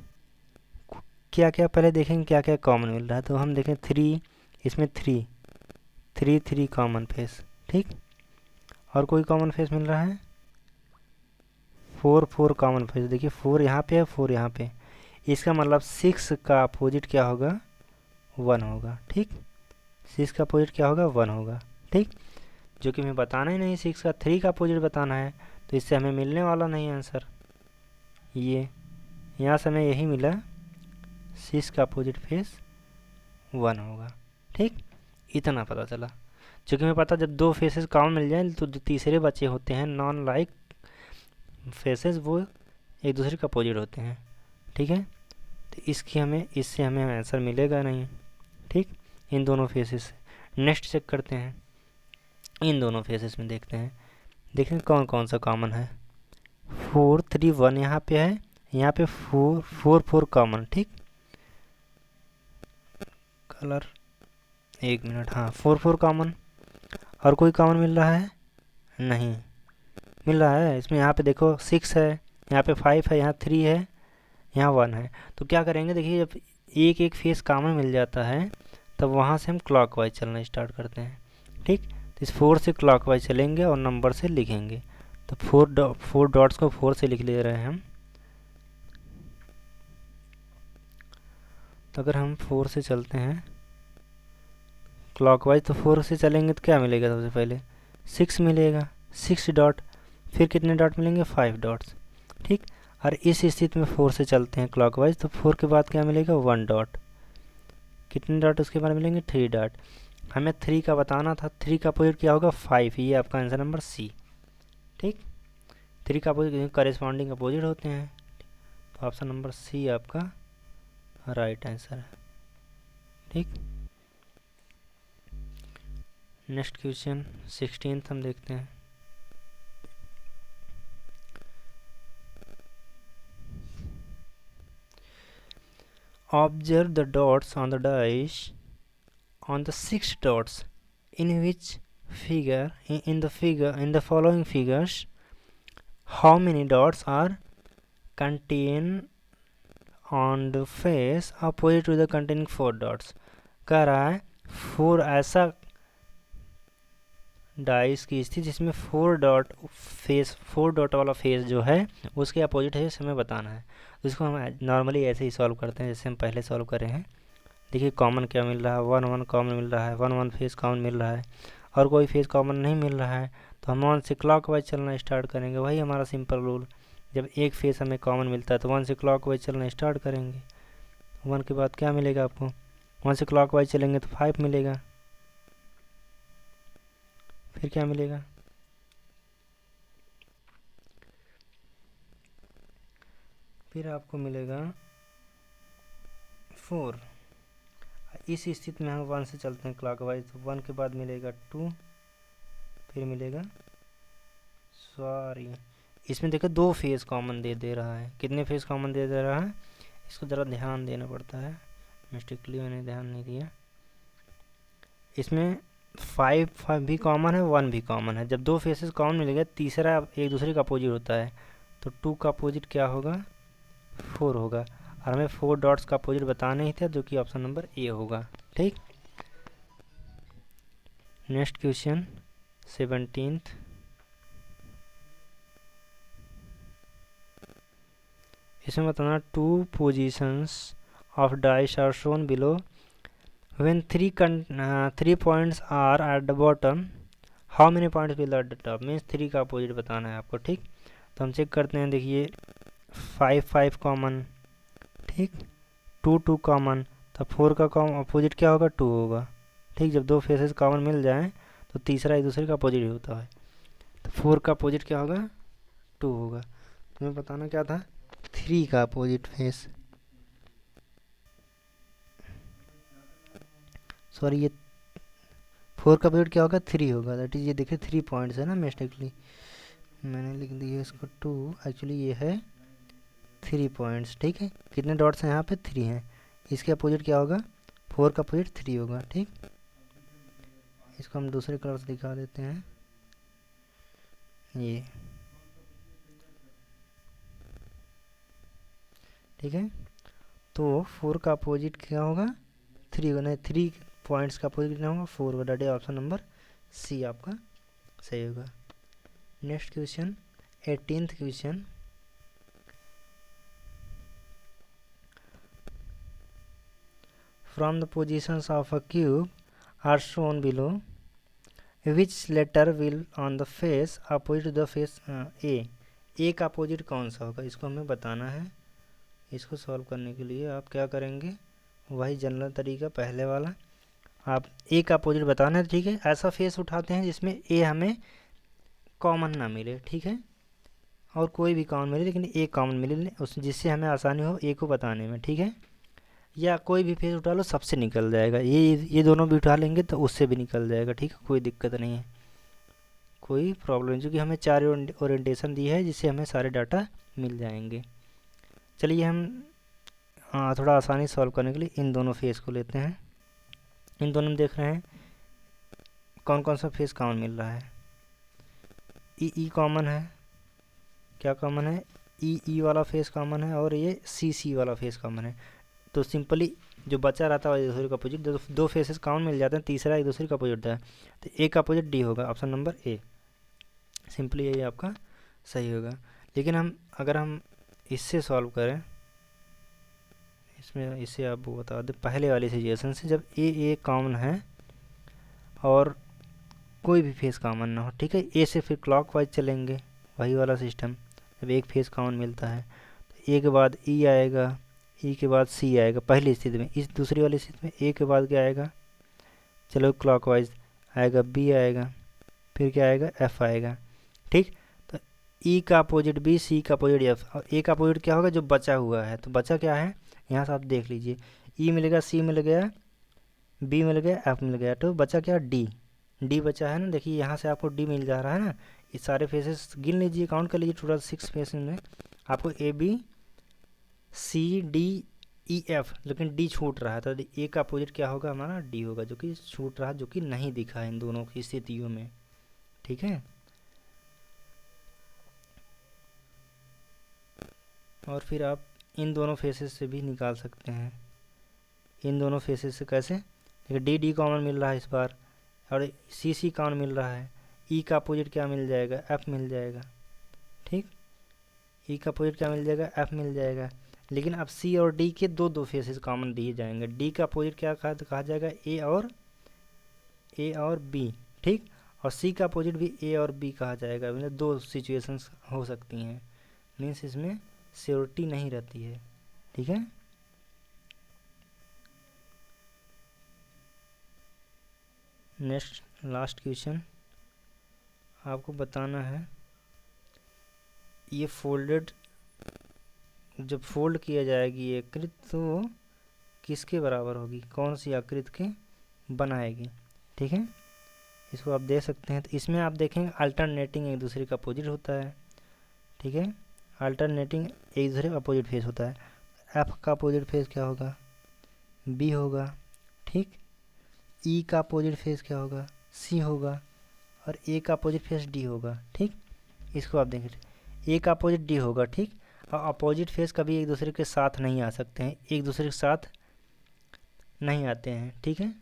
क्या क्या, पहले देखेंगे क्या क्या कॉमन मिल रहा है। तो हम देखें 3, इसमें 3 कॉमन फेस। ठीक, और कोई कॉमन फेस मिल रहा है 4 कॉमन फेस। देखिए 4 यहाँ पे है, 4 यहाँ पे, इसका मतलब 6 का अपोजिट क्या होगा, 1 होगा। ठीक, 6 का अपोजिट क्या होगा, 1 होगा। ठीक, जो कि हमें बताना ही नहीं, 6 का 3 का अपोजिट बताना है, तो इससे हमें मिलने वाला नहीं आंसर। ये यहाँ से हमें यही मिला, 6 का अपोजिट फेस 1 होगा। ठीक, इतना पता चला। जो कि हमें पता जब दो फेसेस कॉमन मिल जाए तो जो तीसरे बचे होते हैं नॉन लाइक फेसेस, वो एक दूसरे का अपोजिट होते हैं। ठीक है, तो इससे हमें आंसर मिलेगा नहीं। ठीक, इन दोनों फेसेस से नेक्स्ट चेक करते हैं, इन दोनों फेसेस में देखते हैं, देखें कौन कौन सा कॉमन है। 4 3 1 यहाँ पे है, यहाँ पे 4 कॉमन। ठीक, कलर 1 मिनट, हाँ 4 कॉमन। और कोई कॉमन मिल रहा है, नहीं मिल रहा है। इसमें यहाँ पे देखो 6 है, यहाँ पे 5 है, यहाँ 3 है, यहाँ 1 है। तो क्या करेंगे, देखिए जब एक एक फेस कॉमन मिल जाता है तब वहाँ से हम क्लॉकवाइज चलना स्टार्ट करते हैं। ठीक, तो इस 4 से क्लॉकवाइज चलेंगे और नंबर से लिखेंगे। तो 4 डॉट्स को 4 से लिख ले रहे हैं हम। तो अगर हम 4 से चलते हैं क्लॉकवाइज, तो 4 से चलेंगे तो क्या मिलेगा, सबसे पहले 6 मिलेगा, 6 डॉट, फिर कितने डॉट मिलेंगे, 5 डॉट्स। ठीक, और इस स्थिति में 4 से चलते हैं क्लॉकवाइज, तो 4 के बाद क्या मिलेगा, 1 डॉट, कितने डॉट उसके बाद मिलेंगे, 3 डॉट। हमें 3 का बताना था, 3 का अपोजिट क्या होगा, 5। ये आपका आंसर नंबर सी। ठीक, 3 का अपोजिट करेस्पॉन्डिंग अपोजिट होते हैं, तो ऑप्शन नंबर सी आपका राइट आंसर है। ठीक, नेक्स्ट क्वेश्चन 16th हम देखते हैं। Observe the dots on the dice on the 6 dots in which figure in the following figures how many dots are contained on the face opposite to the containing 4 dots। कह रहा है 4 ऐसा dice की स्थिति जिसमें 4 डॉट वाला face जो है उसके अपोजिट है, हमें बताना है। तो इसको हम नॉर्मली ऐसे ही सॉल्व करते हैं जैसे हम पहले सॉल्व करे हैं। देखिए कॉमन क्या मिल रहा है, 1 कॉमन मिल रहा है, 1 फेस कॉमन मिल रहा है, और कोई फेस कॉमन नहीं मिल रहा है, तो हम 1 से क्लॉकवाइज चलना स्टार्ट करेंगे। वही हमारा सिंपल रूल, जब एक फेस हमें कॉमन मिलता है तो 1 से क्लॉकवाइज चलना स्टार्ट करेंगे। 1 के बाद क्या मिलेगा आपको, 1 से क्लॉकवाइज चलेंगे तो 5 मिलेगा, फिर क्या मिलेगा, फिर आपको मिलेगा 4। इस स्थिति में हम 1 से चलते हैं क्लॉकवाइज, तो 1 के बाद मिलेगा 2, फिर मिलेगा, सॉरी इसमें देखो 2 फेस कॉमन दे रहा है। कितने फेस कॉमन दे रहा है, इसको ज़रा ध्यान देना पड़ता है, मिस्टेकली मैंने ध्यान नहीं दिया। इसमें 5 भी कॉमन है, 1 भी कॉमन है। जब 2 फेसेस कॉमन मिलेगा, तीसरा एक दूसरे का अपोजिट होता है, तो 2 का अपोजिट क्या होगा, 4 होगा, और हमें 4 डॉट्स का अपोजिट बताना ही था, जो कि ऑप्शन नंबर ए होगा। ठीक, नेक्स्ट क्वेश्चन 17th। इसमें बताना 2 positions of dice are shown below when 3 points are at the bottom how many points will at the top, means 3 का अपोजिट बताना है आपको। ठीक, तो हम चेक करते हैं, देखिए 5 कॉमन, ठीक 2 कॉमन, तो 4 का अपोजिट क्या होगा, 2 होगा। ठीक, जब 2 फेसेस कॉमन मिल जाएं तो तीसरा एक दूसरे का अपोजिट होता है, तो 4 का अपोजिट क्या होगा, 2 होगा। तुम्हें बताना क्या था, 3 का अपोजिट फेस। सॉरी ये 4 का अपोजिट क्या होगा 3 होगा, दैट इज ये देखिए 3 पॉइंट्स है ना, मिस्टेकली मैंने लिख दिया इसको 2, एक्चुअली ये है 3 पॉइंट्स। ठीक है, कितने डॉट्स हैं यहाँ पे 3 हैं। इसके अपोजिट क्या होगा 4 का अपोजिट 3 होगा। ठीक, इसको हम दूसरे कलर से दिखा देते हैं, ये ठीक है। तो 4 का अपोजिट क्या होगा 3 होगा, नहीं 3 पॉइंट्स का अपोजिट कितना होगा 4 होगा, डेट ऑप्शन नंबर सी आपका सही होगा। Next question 18th question, from the positions of a cube are shown below, which letter will on the face opposite the face A का अपोजिट कौन सा होगा, इसको हमें बताना है। इसको सॉल्व करने के लिए आप क्या करेंगे, वही जनरल तरीका पहले वाला, आप ए का अपोजिट बताना है। ठीक है, ऐसा फेस उठाते हैं जिसमें ए हमें कॉमन ना मिले। ठीक है, और कोई भी कॉमन मिले लेकिन ए कॉमन मिले, उस जिससे हमें आसानी हो ए को बताने में। ठीक है, या कोई भी फेस उठा लो सबसे निकल जाएगा, ये दोनों भी उठा लेंगे तो उससे भी निकल जाएगा। ठीक है, कोई दिक्कत नहीं है, कोई प्रॉब्लम नहीं, क्योंकि हमें 4 ओरिएंटेशन दी है जिससे हमें सारे डाटा मिल जाएंगे। चलिए हम थोड़ा आसानी सॉल्व करने के लिए इन दोनों फेस को लेते हैं। इन दोनों में देख रहे हैं कौन कौन सा फेस कॉमन मिल रहा है। ई कॉमन है, क्या कॉमन है ई वाला फेस कॉमन है, और ये सी वाला फेस कॉमन है। तो सिंपली जो बचा रहता है एक दूसरे का अपोजिट, दो फेसेस कॉमन मिल जाते हैं, तीसरा एक दूसरे का अपोजिट होता है, तो ए का अपोजिट डी होगा, ऑप्शन नंबर ए। सिंपली ये आपका सही होगा। लेकिन अगर हम इससे सॉल्व करें, इसमें इसे आप बता दें पहले वाली सिचुएशन से, जब ए कॉमन है और कोई भी फेस कॉमन ना हो। ठीक है, ए से फिर क्लॉकवाइज चलेंगे, वही वाला सिस्टम। जब एक फेस कॉमन मिलता है तो ए के बाद ई आएगा, ई के बाद सी आएगा पहली स्थिति में, इस दूसरी वाली स्थिति में ए के बाद क्या आएगा, चलो क्लॉकवाइज आएगा, बी आएगा, फिर क्या आएगा एफ आएगा। ठीक, तो ई का अपोजिट बी, सी का अपोजिट एफ, और ए का अपोजिट क्या होगा जो बचा हुआ है। तो बचा क्या है यहाँ से आप देख लीजिए, ई मिल गया, सी मिल गया, बी मिल गया, एफ मिल गया, तो बचा क्या डी बचा है ना। देखिए यहाँ से आपको डी मिल जा रहा है ना, ये सारे फेसेस गिन लीजिए, काउंट कर लीजिए, टोटल 6 फेसेस में आपको A B C D E F, लेकिन डी छूट रहा है, तो ए का अपोजिट क्या होगा हमारा डी होगा, जो कि छूट रहा है, जो कि नहीं दिखा है इन दोनों की स्थितियों में। ठीक है, और फिर आप इन दोनों फेसेस से भी निकाल सकते हैं। इन दोनों फेसेस से कैसे, देखिए डी कॉमन मिल रहा है इस बार, और सी कॉमन मिल रहा है, ई का अपोजिट क्या मिल जाएगा एफ मिल जाएगा। ठीक, ई का अपोजिट क्या मिल जाएगा एफ मिल जाएगा। लेकिन अब सी और डी के दो फेसेस कॉमन दिए जाएंगे, डी का अपोजिट क्या कहा जाएगा ए और बी। ठीक, और सी का अपोजिट भी ए और बी कहा जाएगा, मतलब 2 सिचुएशंस हो सकती हैं, मीन्स इसमें श्योरिटी नहीं रहती है। ठीक है, नेक्स्ट लास्ट क्वेश्चन आपको बताना है, ये फोल्डेड जब फोल्ड किया जाएगी ये आकृति तो किसके बराबर होगी, कौन सी आकृति के बनाएगी। ठीक है, इसको आप देख सकते हैं। तो इसमें आप देखेंगे अल्टरनेटिंग एक दूसरे का अपोजिट होता है। ठीक है, अल्टरनेटिंग एक दूसरे का अपोजिट फेस होता है। एफ का अपोजिट फेस क्या होगा बी होगा। ठीक, ई का अपोजिट फेस क्या होगा सी होगा, और ए का अपोजिट फेस डी होगा। ठीक, इसको आप देखें, ए का अपोजिट डी होगा। ठीक, और अपोजिट फेस कभी एक दूसरे के साथ नहीं आ सकते हैं, एक दूसरे के साथ नहीं आते हैं। ठीक है,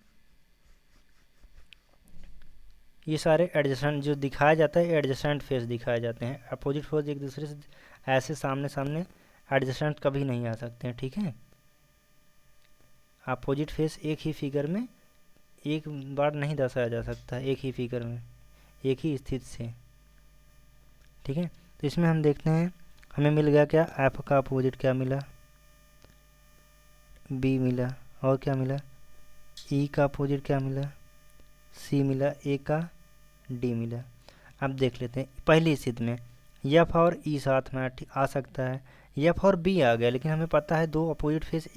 ये सारे एडजस्टेंट जो दिखाया जाता है एडजस्टेंट फेस दिखाए जाते हैं, अपोजिट फेस एक दूसरे से ऐसे सामने सामने एडजस्टेंट कभी नहीं आ सकते हैं। ठीक है, अपोजिट फेस एक ही फिगर में एक बार नहीं दर्शाया जा सकता, एक ही फिगर में एक ही स्थिति से। ठीक है, तो इसमें हम देखते हैं हमें मिल गया क्या, एफ का अपोजिट क्या मिला बी मिला, और क्या मिला ई का अपोजिट क्या मिला सी मिला, ए का डी मिला। अब देख लेते हैं पहली स्थिति में एफ और ई साथ में आ सकता है, एफ और बी आ गया, लेकिन हमें पता है 2 अपोजिट फेस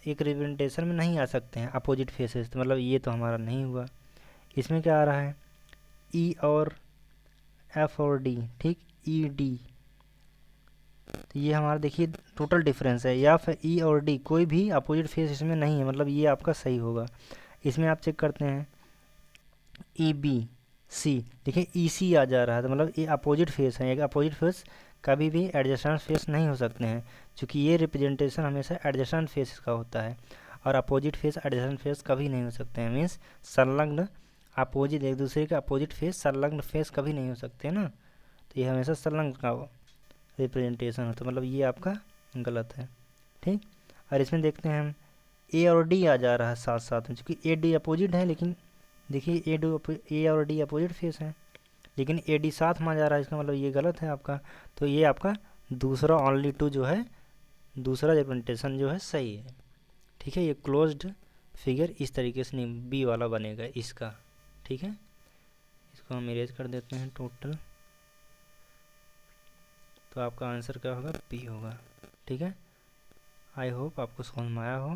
एक रिप्रेजेंटेशन में नहीं आ सकते हैं अपोजिट फेसेस, तो मतलब ये तो हमारा नहीं हुआ। इसमें क्या आ रहा है, ई और एफ और डी, ठीक, ई डी, तो ये हमारा देखिए टोटल डिफरेंस है, या फिर ई और डी कोई भी अपोजिट फेस इसमें नहीं है, मतलब ये आपका सही होगा। इसमें आप चेक करते हैं ई बी सी, देखिए ई सी आ जा रहा है, तो मतलब ये अपोजिट फेस है। एक अपोजिट फेस कभी भी एडजेसेंट फेस नहीं हो सकते हैं, क्योंकि ये रिप्रेजेंटेशन हमेशा एडजेसेंट फेस का होता है, और अपोजिट फेस एडजेसेंट फेस कभी नहीं हो सकते हैं। मीन्स संलग्न अपोजिट, एक दूसरे के अपोजिट फेस संलग्न फेस कभी नहीं हो सकते ना, तो ये हमेशा संलग्न का रिप्रेजेंटेशन होता है, मतलब ये आपका गलत है, ठीक। और इसमें देखते हैं हम ए और डी आ जा रहा है साथ साथ में, क्योंकि ए डी अपोजिट है, लेकिन देखिए ए और डी अपोजिट फेस है, लेकिन ए डी साथ में आ जा रहा है, इसका मतलब ये गलत है आपका। तो ये आपका दूसरा ओनली टू जो है, दूसरा रिप्रेजेंटेशन जो है सही है, ठीक है। ये क्लोज्ड फिगर इस तरीके से नहीं, बी वाला बनेगा इसका, ठीक है। इसको हम इरेज कर देते हैं टोटल, तो आपका आंसर क्या होगा, बी होगा, ठीक है। आई होप आपको समझ में आया हो।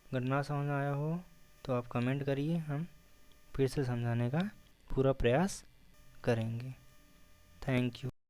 अगर ना समझ में आया हो तो आप कमेंट करिए, हम फिर से समझाने का पूरा प्रयास करेंगे। Thank you.